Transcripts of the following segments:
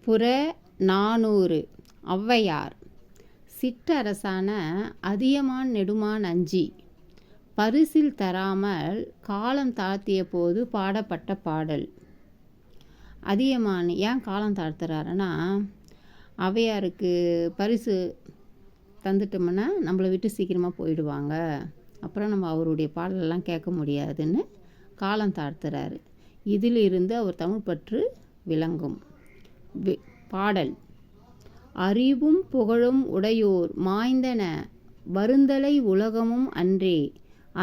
புற 400 ஔவையார். சிற்றரசான அதியமான் நெடுமான் அஞ்சி பரிசில் தராமல் காலம் தாழ்த்திய போது பாடப்பட்ட பாடல். அதியமான் ஏன் காலம் தாழ்த்துறாருன்னா, ஔவையாருக்கு பரிசு தந்துட்டோம்னா நம்மளை விட்டு சீக்கிரமாக போயிடுவாங்க, அப்புறம் நம்ம அவருடைய பாடலெல்லாம் கேட்க முடியாதுன்னு காலம் தாழ்த்துறாரு. இதிலிருந்து அவர் தமிழ் பற்று விளங்கும். பாடல். அறிவும் புகழும் உடையோர் மாய்ந்தன வருந்தலை உலகமும் அன்றே,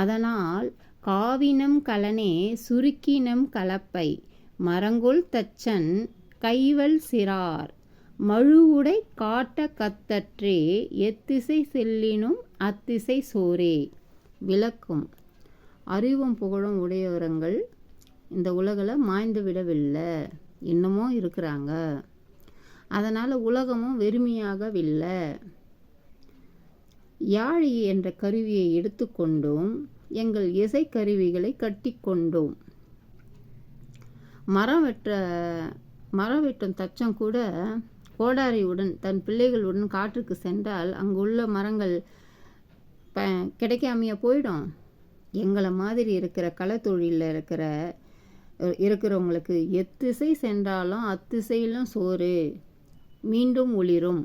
அதனால் காவினம் கலனே சுருக்கினம் கலப்பை மரங்கொள் தச்சன் கைவல் சிறார் மழுவுடை காட்ட கத்தற்றே எத்திசை செல்லினும் அத்திசை சோரே. விளக்கும். அறிவும் புகழும் உடையவரங்கள் இந்த உலகில் மாய்ந்து விடவில்லை, இன்னமும் இருக்கிறாங்க. அதனால் உலகமும் வெறுமையாகவில்லை. யாழி என்ற கருவியை எடுத்துக்கொண்டோம், எங்கள் இசைக்கருவிகளை கட்டிக்கொண்டோம். மரம் வெட்டும் தச்சம் கூட கோடாரியுடன் தன் பிள்ளைகளுடன் காற்றுக்கு சென்றால் அங்குள்ள மரங்கள் கிடைக்காமையா போயிடும். எங்களை மாதிரி இருக்கிற களத்தொழிலில் இருக்கிறவங்களுக்கு எத்திசை சென்றாலும் அத்திசையிலும் சோறு மீண்டும் ஒளிரும்.